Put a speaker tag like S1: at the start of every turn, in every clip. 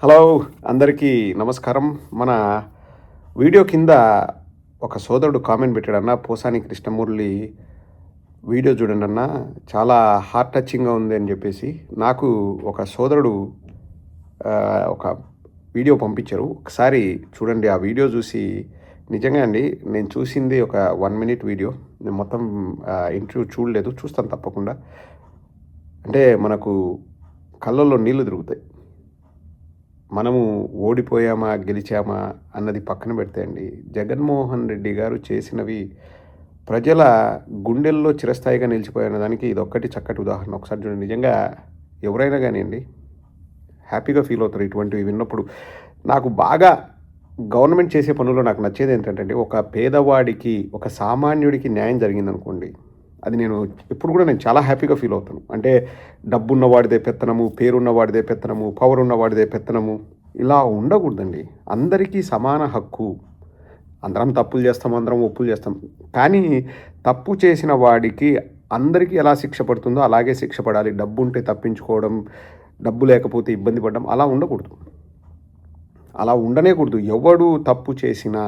S1: Hello అందరికీ నమస్కారం. మన వీడియో కింద ఒక సోదరుడు కామెంట్ పెట్టాడన్న, పోసాని కృష్ణమురళి వీడియో చూడండి అన్న, చాలా హార్ట్ టచింగ్గా ఉంది అని చెప్పేసి నాకు ఒక సోదరుడు ఒక వీడియో పంపించారు. ఒకసారి చూడండి. ఆ వీడియో చూసి నిజంగా అండి, నేను చూసింది ఒక 1 minute వీడియో. నేను మొత్తం ఇంటర్వ్యూ చూడలేదు, చూస్తాను తప్పకుండా. అంటే మనకు కళ్ళల్లో నీళ్లు తిరుగుతాయి. మనము ఓడిపోయామా గెలిచామా అన్నది పక్కన పెడితే అండి, జగన్మోహన్ రెడ్డి గారు చేసినవి ప్రజల గుండెల్లో చిరస్థాయిగా నిలిచిపోయిన దానికి ఇదొక్కటి చక్కటి ఉదాహరణ. ఒకసారి చూడండి. నిజంగా ఎవరైనా కానివ్వండి హ్యాపీగా ఫీల్ అవుతారు ఇటువంటివి విన్నప్పుడు. నాకు బాగా గవర్నమెంట్ చేసే పనుల్లో నాకు నచ్చేది ఏంటంటే, ఒక పేదవాడికి, ఒక సామాన్యుడికి న్యాయం జరిగిందనుకోండి, అది ఎప్పుడు కూడా నేను చాలా హ్యాపీగా ఫీల్ అవుతాను. అంటే డబ్బున్న వాడిదే పెత్తనము, పేరున్న వాడిదే పెత్తనము, పవర్ ఉన్న వాడిదే పెత్తనము, ఇలా ఉండకూడదండి. అందరికీ సమాన హక్కు. అందరం తప్పులు చేస్తాం, అందరం ఒప్పులు చేస్తాం. కానీ తప్పు చేసిన వాడికి అందరికీ ఎలా శిక్ష పడుతుందో అలాగే శిక్ష పడాలి. డబ్బు ఉంటే తప్పించుకోవడం, డబ్బు లేకపోతే ఇబ్బంది పడడం అలా ఉండకూడదు. అలా ఉండనేకూడదు. ఎవడు తప్పు చేసినా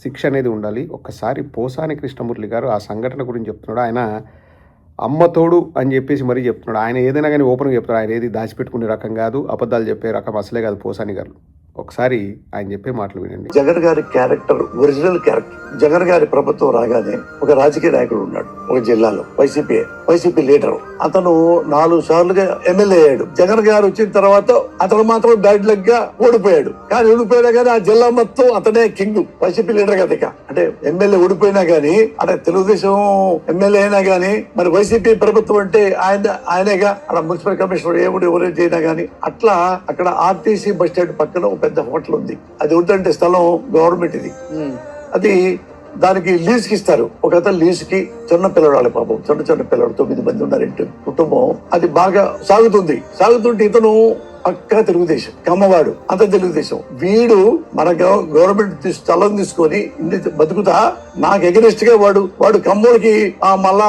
S1: శిక్ష అనేది ఉండాలి. ఒక్కసారి పోసాని కృష్ణమురళి గారు ఆ సంఘటన గురించి చెప్తున్నాడు. ఆయన అమ్మతోడు అని చెప్పేసి మరీ చెప్తున్నాడు. ఆయన ఏదైనా కానీ ఓపెన్గా చెప్తాడు. ఆయన ఏది దాచిపెట్టుకునే రకం కాదు, అబద్ధాలు చెప్పే రకం అసలే కాదు పోసాని గారు. ఒకసారి ఆయన చెప్పే మాటలు వినండి.
S2: జగన్ గారి క్యారెక్టర్ ఒరిజినల్ క్యారెక్టర్. జగన్ గారి ప్రభుత్వం రాగానే ఒక రాజకీయ నాయకుడు ఉన్నాడు ఒక జిల్లాలో, వైసీపీ లీడర్. అతను 4 సార్లుగా ఎమ్మెల్యే అయ్యాడు. జగన్ గారు వచ్చిన తర్వాత అతను మాత్రం బ్యాడ్ లక్ గా ఓడిపోయాడు. కానీ ఓడిపోయినా కానీ ఆ జిల్లా మొత్తం అతనే కింగ్, వైసీపీ లీడర్ కదా. ఇక అంటే ఎమ్మెల్యే ఓడిపోయినా గానీ, అంటే తెలుగుదేశం ఎమ్మెల్యే అయినా గానీ, మరి వైసీపీ ప్రభుత్వం అంటే ఆయనేగా. అక్కడ మున్సిపల్ కమిషనర్ ఎవరు చేయనా గానీ, అట్లా అక్కడ ఆర్టీసీ బస్ స్టాండ్ పక్కన ఒక పెద్ద హోటల్ ఉంది. అది ఉందంటే స్థలం గవర్నమెంట్ ఇది. అది దానికి లీజ్ కి ఇస్తారు. ఒక అతను లీజ్ కి, చిన్న పిల్లవాళ్ళ పాపం, చిన్న పిల్లలు 9 మంది ఉన్నారు ఇంటి కుటుంబం. అది బాగా సాగుతుంటే ఇతను పక్కా తెలుగుదేశం, కమ్మవాడు, అంత తెలుగుదేశం. వీడు మన గవర్నమెంట్ స్థలం తీసుకొని బతుకుతా నాకు ఎగనెస్ట్ గా వాడు కమ్మోడికి మళ్ళా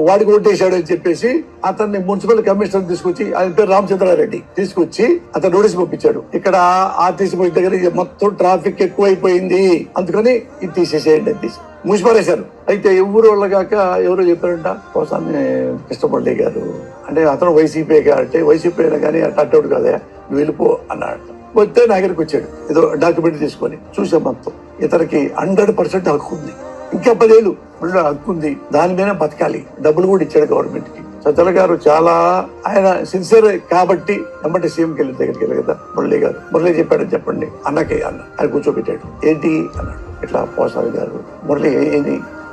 S2: వాడికి ఓటేశాడు అని చెప్పేసి అతన్ని మున్సిపల్ కమిషనర్ తీసుకొచ్చి, ఆయన పేరు రామచంద్రారెడ్డి, తీసుకొచ్చి అతను నోటీస్ పంపించాడు. ఇక్కడ ఆర్టీసీ బస్ దగ్గర మొత్తం ట్రాఫిక్ ఎక్కువైపోయింది, అందుకని ఇది తీసేసేయండి అని మూసిపారేశారు. అయితే ఎవరు వాళ్ళగాక ఎవరో చెప్పారంట, పోసాని కృష్ణమురళి గారు అంటే అతను వైసీపీ అంటే వైసీపీ అయినా కానీ అట్టోడు కదా, నువ్వు వెళ్ళిపో అన్నాడు. వస్తే నా దగ్గరికి వచ్చాడు ఏదో డాక్యుమెంట్ తీసుకొని. చూసా మొత్తం ఇతనికి 100% హక్కు ఉంది. ఇంకా 10 ఏళ్ళు హక్కు ఉంది, దాని మీద బతకాలి. డబ్బులు కూడా ఇచ్చాడు గవర్నమెంట్ కి. సజ్జల గారు చాలా ఆయన సిన్సియర్ కాబట్టి వెంబటి సీఎంకి వెళ్ళిన దగ్గరికి వెళ్ళి కదా మురళి చెప్పాడని చెప్పండి అన్నకి అన్న. ఆయన కూర్చోబెట్టాడు. ఏంటి అన్నాడు. ఇట్లా పోసాని గారు మురళి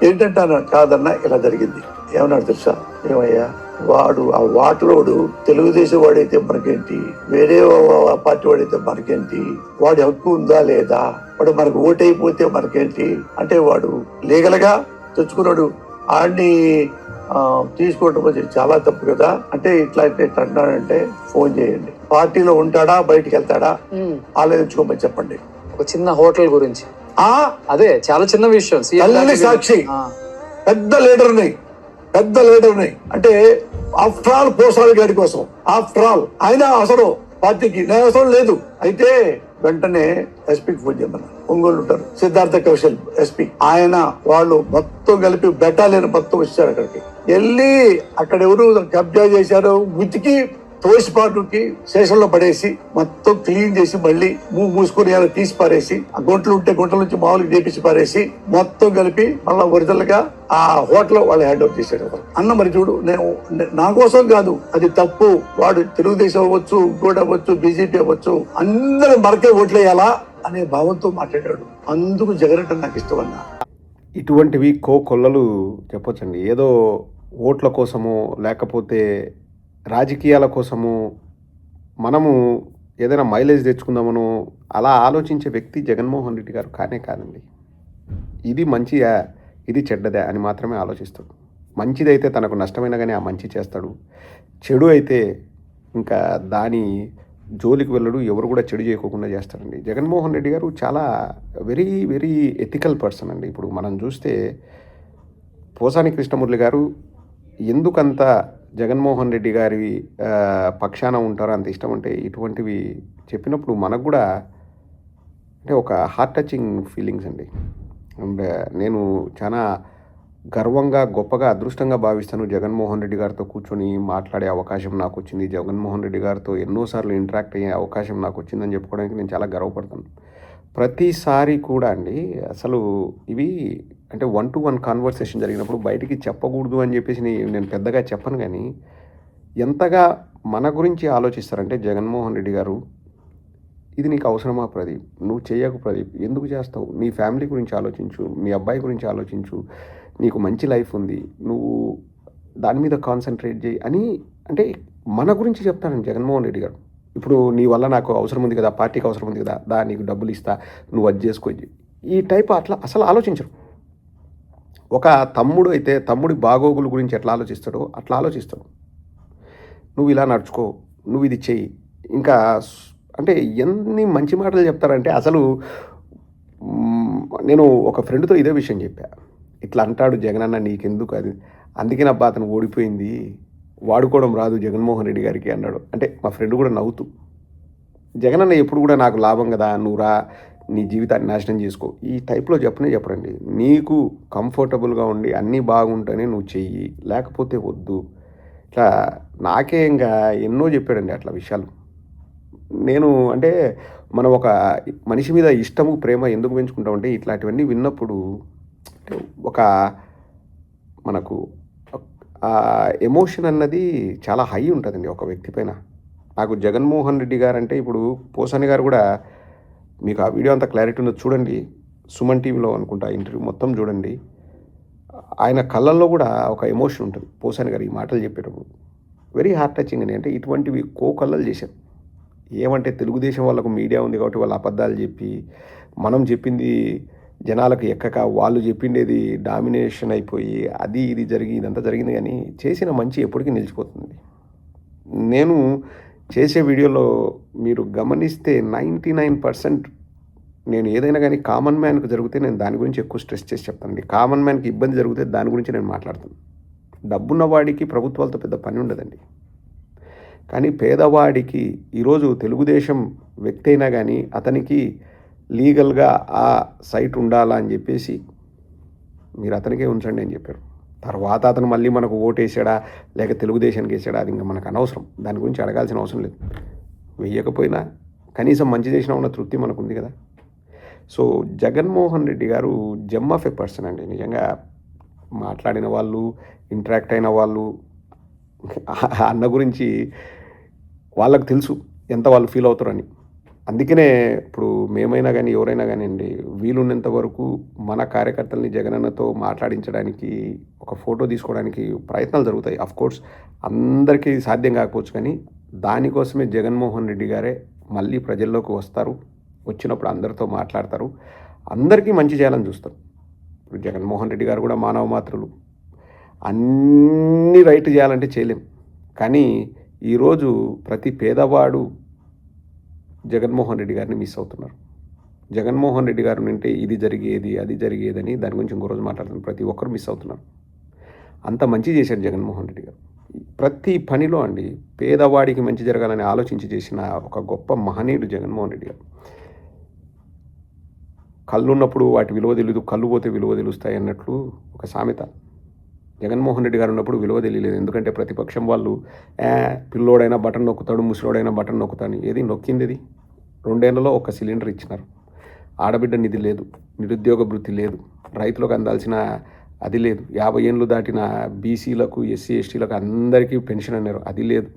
S2: ఏంటంటే అన్న, కాదన్నా ఇలా జరిగింది. ఏమన్నాడు తెలుసా? ఏమయ్యా, వాడు ఆ వాటరోడు తెలుగుదేశం వాడైతే మనకేంటి, వేరే పార్టీ వాడైతే మనకేంటి, వాడి హక్కు ఉందా లేదా, వాడు మనకు ఓటైపోతే మనకేంటి అంటే, వాడు లీగల్ గా తెచ్చుకున్నాడు, ఆడిని తీసుకోవడం చాలా తప్పు కదా. అంటే ఇట్లా అంటున్నాడంటే ఫోన్ చేయండి, పార్టీలో ఉంటాడా బయటికి వెళ్తాడా ఆలోచించుకోమని చెప్పండి.
S3: ఒక చిన్న హోటల్ గురించి అదే చాలా చిన్న విషయం.
S2: సాక్షి పెద్ద లీడర్ని అంటే ఆఫ్టర్ ఆల్ పోసాని గారి కోసం, ఆఫ్టర్ ఆల్ ఆయన అసలు పార్టీకి అవసరం లేదు. అయితే వెంటనే ఎస్పీకి ఫోన్ చేయమన్నారు. ఒంగోలు ఉంటారు సిద్ధార్థ కౌశల్ ఎస్పీ, ఆయన వాళ్ళు మొత్తం కలిపి బెటాలియన్ మొత్తం వచ్చారు. అక్కడికి వెళ్ళి అక్కడ ఎవరు కబ్జా చేశారో ఉతికి తోసిపాటుకి స్టేషన్ లో పడేసి మొత్తం క్లీన్ చేసి మళ్ళీ మూసుకొని తీసి పారేసి, ఆ గుంటలు ఉంటే గుంటల నుంచి మామూలుగా చేపించి పారేసి మొత్తం కలిపి మళ్ళీ ఒరిజినల్ గా ఆ హోటల్ వాళ్ళు హ్యాండ్ ఓవర్ చేశాడు అన్న. మరి చూడు, నేను నా కోసం కాదు, అది తప్పు. వాడు తెలుగుదేశం అవ్వచ్చు, ఇంకోటి అవ్వచ్చు, బీజేపీ అవ్వచ్చు, అందరూ మరకే ఓట్లేయాలా అనే భావంతో మాట్లాడాడు. అందుకు జగన్ అంటే నాకు ఇష్టం అన్నా.
S1: ఇటువంటివి కొల్లలు చెప్పొచ్చండి. ఏదో ఓట్ల కోసమో లేకపోతే రాజకీయాల కోసము మనము ఏదైనా మైలేజ్ తెచ్చుకుందామనో అలా ఆలోచించే వ్యక్తి జగన్మోహన్ రెడ్డి గారు కాదండి. ఇది మంచిదా, ఇది చెడ్డదా అని మాత్రమే ఆలోచిస్తాడు. మంచిదైతే తనకు నష్టమైనా కానీ ఆ మంచి చేస్తాడు. చెడు అయితే ఇంకా దాని జోలికి వెళ్ళడు. ఎవరు కూడా చెడు చేయకోకుండా చేస్తాడండి. జగన్మోహన్ రెడ్డి గారు చాలా వెరీ వెరీ ఎథికల్ పర్సన్ అండి. ఇప్పుడు మనం చూస్తే పోసాని కృష్ణమురళి గారు ఎందుకంత జగన్మోహన్ రెడ్డి గారి పక్షాన ఉంటారు అంత ఇష్టం అంటే ఇటువంటివి చెప్పినప్పుడు మనకు కూడా అంటే ఒక హార్ట్ టచింగ్ ఫీలింగ్స్ అండి. అండ్ నేను చాలా గర్వంగా గొప్పగా అదృష్టంగా భావిస్తాను జగన్మోహన్ రెడ్డి గారితో కూర్చొని మాట్లాడే అవకాశం నాకు వచ్చింది. జగన్మోహన్ రెడ్డి గారితో ఎన్నోసార్లు ఇంటరాక్ట్ అయ్యే అవకాశం నాకు వచ్చిందని చెప్పుకోవడానికి నేను చాలా గర్వపడతాను. ప్రతిసారి కూడా అండి అసలు ఇవి అంటే 1-to-1 కాన్వర్సేషన్ జరిగినప్పుడు బయటికి చెప్పకూడదు అని చెప్పేసి నేను పెద్దగా చెప్పను, కానీ ఎంతగా మన గురించి ఆలోచిస్తారంటే జగన్మోహన్ రెడ్డి గారు, ఇది నీకు అవసరమా ప్రదీప్, నువ్వు చేయకు ప్రదీప్, ఎందుకు చేస్తావు, నీ ఫ్యామిలీ గురించి ఆలోచించు, మీ అబ్బాయి గురించి ఆలోచించు, నీకు మంచి లైఫ్ ఉంది, నువ్వు దాని మీద కాన్సన్ట్రేట్ చేయి అని అంటే మన గురించి చెప్తానండి జగన్మోహన్ రెడ్డి గారు. ఇప్పుడు నీ వల్ల నాకు అవసరం ఉంది కదా, పార్టీకి అవసరం ఉంది కదా, నీకు డబ్బులు ఇస్తా, నువ్వు అది చేసుకో, ఈ టైప్ అట్లా అసలు ఆలోచించరు. ఒక తమ్ముడు అయితే తమ్ముడి బాగోగుల గురించి ఎట్లా ఆలోచిస్తాడో అట్లా ఆలోచిస్తాడు. నువ్వు ఇలా నడుచుకో, నువ్వు ఇది చెయ్యి, ఇంకా అంటే ఎన్ని మంచి మాటలు చెప్తారంటే అసలు నేను ఒక ఫ్రెండ్తో ఇదే విషయం చెప్పా. ఇట్లా అంటాడు జగనన్న నీకెందుకు అది, అందుకే నా అతను ఓడిపోయింది, వాడుకోవడం రాదు జగన్మోహన్ రెడ్డి గారికి అన్నాడు. అంటే మా ఫ్రెండ్ కూడా నవ్వుతూ, జగనన్న ఎప్పుడు కూడా నాకు లాభం కదా, నువ్వు రా, నీ జీవితాన్ని నాశనం చేసుకో, ఈ టైప్లో చెప్పరండి. నీకు కంఫర్టబుల్గా ఉండి అన్నీ బాగుంటేనే నువ్వు చెయ్యి, లేకపోతే వద్దు. ఇట్లా నాకే ఇంకా ఎన్నో చెప్పాడండి అట్లా విషయాలు. నేను అంటే మనం ఒక మనిషి మీద ఇష్టము ప్రేమ ఎందుకు పెంచుకుంటామంటే ఇట్లాంటివన్నీ విన్నప్పుడు ఒక మనకు ఆ ఎమోషన్ అన్నది చాలా హై ఉంటుందండి ఒక వ్యక్తి పైన. నాకు జగన్మోహన్ రెడ్డి గారు అంటే ఇప్పుడు పోసాని గారు కూడా, మీకు ఆ వీడియో అంతా క్లారిటీ ఉన్నది చూడండి, సుమన్ టీవీలో అనుకుంటా ఇంటర్వ్యూ మొత్తం చూడండి. ఆయన కళ్ళల్లో కూడా ఒక ఎమోషన్ ఉంటుంది పోసాని గారు ఈ మాటలు చెప్పేటప్పుడు. వెరీ హార్ట్ టచింగ్ అని. అంటే ఇటువంటివి కోకళ్ళలు చేశారు. ఏమంటే తెలుగుదేశం వాళ్ళకు మీడియా ఉంది కాబట్టి వాళ్ళు అబద్ధాలు చెప్పి, మనం చెప్పింది జనాలకు ఎక్కక, వాళ్ళు చెప్పిండేది డామినేషన్ అయిపోయి అది ఇది జరిగి ఇదంతా జరిగింది, కానీ చేసిన మంచి ఎప్పటికీ నిలిచిపోతుంది. నేను చేసే వీడియోలో మీరు గమనిస్తే 99% నేను ఏదైనా కానీ కామన్ మ్యాన్కి జరిగితే నేను దాని గురించి ఎక్కువ స్ట్రెస్ చేసి చెప్తానండి. కామన్ మ్యాన్కి ఇబ్బంది జరిగితే దాని గురించి నేను మాట్లాడతాను. డబ్బున్న వాడికి ప్రభుత్వాలతో పెద్ద పని ఉండదండి, కానీ పేదవాడికి ఈరోజు తెలుగుదేశం వ్యక్తి అయినా కానీ అతనికి లీగల్గా ఆ సైట్ ఉండాలా అని చెప్పేసి మీరు అతనికే ఉంచండి అని చెప్పారు. తర్వాత అతను మళ్ళీ మనకు ఓటేసాడా లేక తెలుగుదేశానికి వేసాడా అది ఇంకా మనకు అనవసరం, దాని గురించి అడగాల్సిన అవసరం లేదు. వెయ్యకపోయినా కనీసం మంచి చేసినా ఉన్న తృప్తి మనకు ఉంది కదా. సో జగన్మోహన్ రెడ్డి గారు జెమ్ ఆఫ్ ఎ పర్సన్ అండి. నిజంగా మాట్లాడిన వాళ్ళు, ఇంటరాక్ట్ అయిన వాళ్ళు అన్న గురించి వాళ్ళకు తెలుసు ఎంత వాళ్ళు ఫీల్ అవుతారని. అందుకనే ఇప్పుడు మేమైనా కానీ ఎవరైనా కానీ అండి, వీలున్నంత వరకు మన కార్యకర్తల్ని జగనన్నతో మాట్లాడించడానికి, ఒక ఫోటో తీసుకోవడానికి ప్రయత్నాలు జరుగుతాయి. అఫ్కోర్స్ అందరికీ సాధ్యం కాకపోవచ్చు, కానీ దానికోసమే జగన్మోహన్ రెడ్డి గారే మళ్ళీ ప్రజల్లోకి వస్తారు. వచ్చినప్పుడు అందరితో మాట్లాడతారు, అందరికీ మంచి చేయాలని చూస్తారు. ఇప్పుడు జగన్మోహన్ రెడ్డి గారు కూడా మానవ మాత్రులు, అన్నీ రైట్ చేయాలంటే చేయలేం. కానీ ఈరోజు ప్రతి పేదవాడు జగన్మోహన్ రెడ్డి గారిని మిస్ అవుతున్నారు. జగన్మోహన్ రెడ్డి గారు అంటే ఇది జరిగేది అది జరిగేదని దాని గురించి ఇంకో రోజు మాట్లాడుతున్నారు. ప్రతి ఒక్కరు మిస్ అవుతున్నారు. అంత మంచి చేశారు జగన్మోహన్ రెడ్డి గారు. ప్రతి పనిలో అండి పేదవాడికి మంచి జరగాలని ఆలోచించి చేసిన ఒక గొప్ప మహనీయుడు జగన్మోహన్ రెడ్డి గారు. కళ్ళు ఉన్నప్పుడు వాటి విలువ తెలియదు, కళ్ళు పోతే విలువ తెలుస్తాయి అన్నట్లు ఒక సామెత. జగన్మోహన్ రెడ్డి గారు ఉన్నప్పుడు విలువ తెలియలేదు. ఎందుకంటే ప్రతిపక్షం వాళ్ళు పిల్లోడైనా బటన్ నొక్కుతాడు, ముసలోడైనా బటన్ నొక్కుతాడు. ఏది నొక్కింది? ఇది 2 ఏళ్లలో ఒక సిలిండర్ ఇచ్చినారు. ఆడబిడ్డ నిధి లేదు, నిరుద్యోగ భృతి లేదు, రైతులకు అందాల్సిన అది లేదు, 50 ఏళ్ళు దాటిన బీసీలకు, ఎస్సీ ఎస్టీలకు అందరికీ పెన్షన్ అన్నారు, అది లేదు.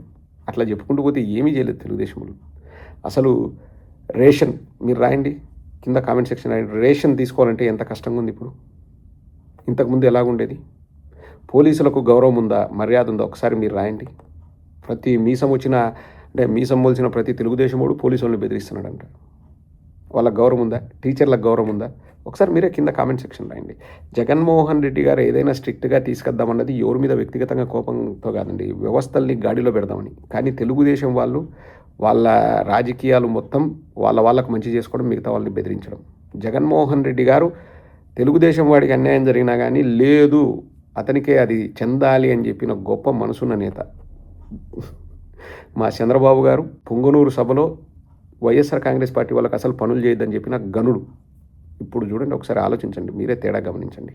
S1: అట్లా చెప్పుకుంటూ పోతే ఏమీ చేయలేదు తెలుగుదేశంలో. అసలు రేషన్ మీరు రాయండి కింద కామెంట్ సెక్షన్ రాయండి, రేషన్ తీసుకోవాలంటే ఎంత కష్టంగా ఉంది ఇప్పుడు, ఇంతకుముందు ఎలాగుండేది? పోలీసులకు గౌరవం ఉందా, మర్యాద ఉందా? ఒకసారి మీరు రాయండి. ప్రతి మీసం వచ్చిన అంటే మీసం మొలిచిన ప్రతి తెలుగుదేశమోడు పోలీసు వాళ్ళని బెదిరిస్తున్నాడంట. వాళ్ళకి గౌరవం ఉందా? టీచర్లకు గౌరవం ఉందా? ఒకసారి మీరే కింద కామెంట్ సెక్షన్ రాయండి. జగన్మోహన్ రెడ్డి గారు ఏదైనా స్ట్రిక్ట్గా తీసుకొద్దామన్నది ఎవరి మీద వ్యక్తిగతంగా కోపంతో కాదండి, వ్యవస్థల్ని గాడిలో పెడదామని. కానీ తెలుగుదేశం వాళ్ళు వాళ్ళ రాజకీయాలు మొత్తం వాళ్ళకు మంచి చేసుకోవడం, మిగతా వాళ్ళని బెదిరించడం. జగన్మోహన్ రెడ్డి గారు తెలుగుదేశం వాడికి అన్యాయం జరిగినా కానీ లేదు అతనికే అది చెందాలి అని చెప్పిన గొప్ప మనసున్న నేత మా చంద్రబాబు గారు. పొంగనూరు సభలో వైఎస్ఆర్ కాంగ్రెస్ పార్టీ వాళ్ళకి అసలు పనులు చేయొద్దని చెప్పిన గనుడు. ఇప్పుడు చూడండి, ఒకసారి ఆలోచించండి, మీరే తేడా గమనించండి.